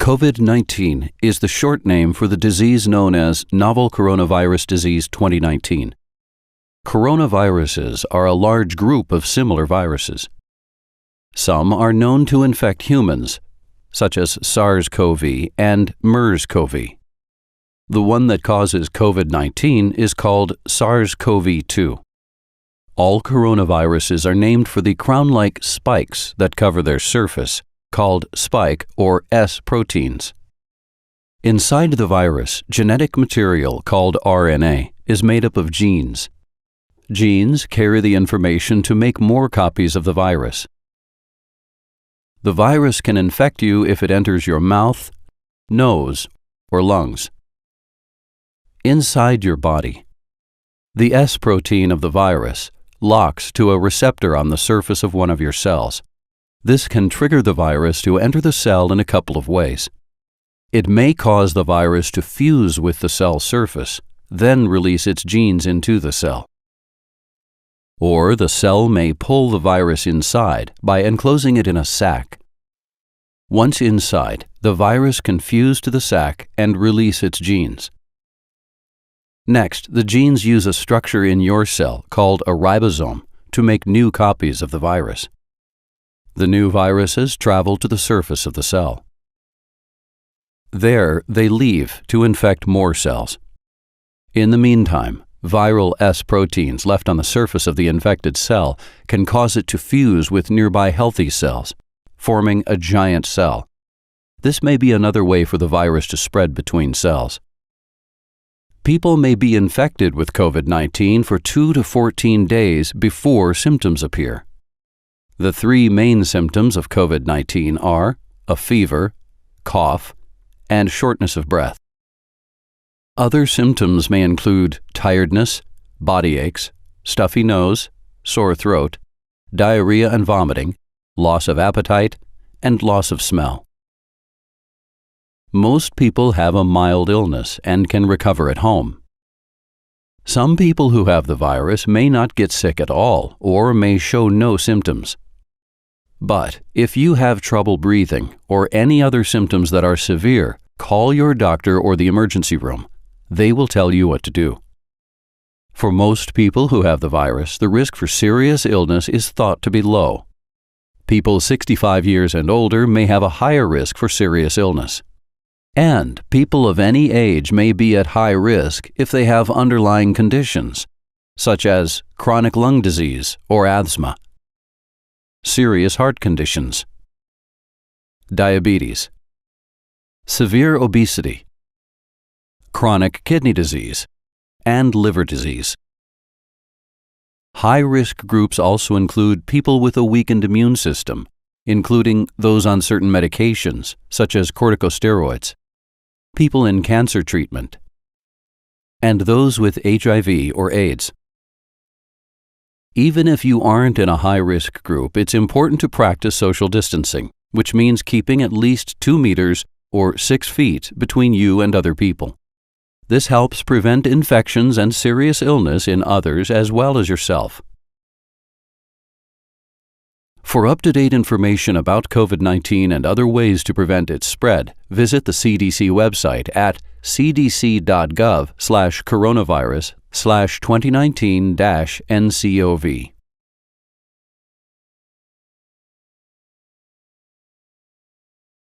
COVID-19 is the short name for the disease known as Novel Coronavirus Disease 2019. Coronaviruses are a large group of similar viruses. Some are known to infect humans, such as SARS-CoV and MERS-CoV. The one that causes COVID-19 is called SARS-CoV-2. All coronaviruses are named for the crown-like spikes that cover their surface, called spike or S proteins. Inside the virus, genetic material called RNA is made up of genes. Genes carry the information to make more copies of the virus. The virus can infect you if it enters your mouth, nose, or lungs. Inside your body, the S protein of the virus locks to a receptor on the surface of one of your cells. This can trigger the virus to enter the cell in a couple of ways. It may cause the virus to fuse with the cell surface, then release its genes into the cell. Or the cell may pull the virus inside by enclosing it in a sac. Once inside, the virus can fuse to the sac and release its genes. Next, the genes use a structure in your cell called a ribosome to make new copies of the virus. The new viruses travel to the surface of the cell. There, they leave to infect more cells. In the meantime, viral S proteins left on the surface of the infected cell can cause it to fuse with nearby healthy cells, forming a giant cell. This may be another way for the virus to spread between cells. People may be infected with COVID-19 for 2 to 14 days before symptoms appear. The three main symptoms of COVID-19 are a fever, cough, and shortness of breath. Other symptoms may include tiredness, body aches, stuffy nose, sore throat, diarrhea and vomiting, loss of appetite, and loss of smell. Most people have a mild illness and can recover at home. Some people who have the virus may not get sick at all or may show no symptoms. But if you have trouble breathing or any other symptoms that are severe, call your doctor or the emergency room. They will tell you what to do. For most people who have the virus, the risk for serious illness is thought to be low. People 65 years and older may have a higher risk for serious illness. And people of any age may be at high risk if they have underlying conditions, such as chronic lung disease or asthma, serious heart conditions, diabetes, severe obesity, chronic kidney disease, and liver disease. High-risk groups also include people with a weakened immune system, including those on certain medications, such as corticosteroids, people in cancer treatment, and those with HIV or AIDS. Even if you aren't in a high-risk group, it's important to practice social distancing, which means keeping at least 2 meters or 6 feet between you and other people. This helps prevent infections and serious illness in others as well as yourself. For up-to-date information about COVID-19 and other ways to prevent its spread, visit the CDC website at cdc.gov/coronavirus/2019-NCOV.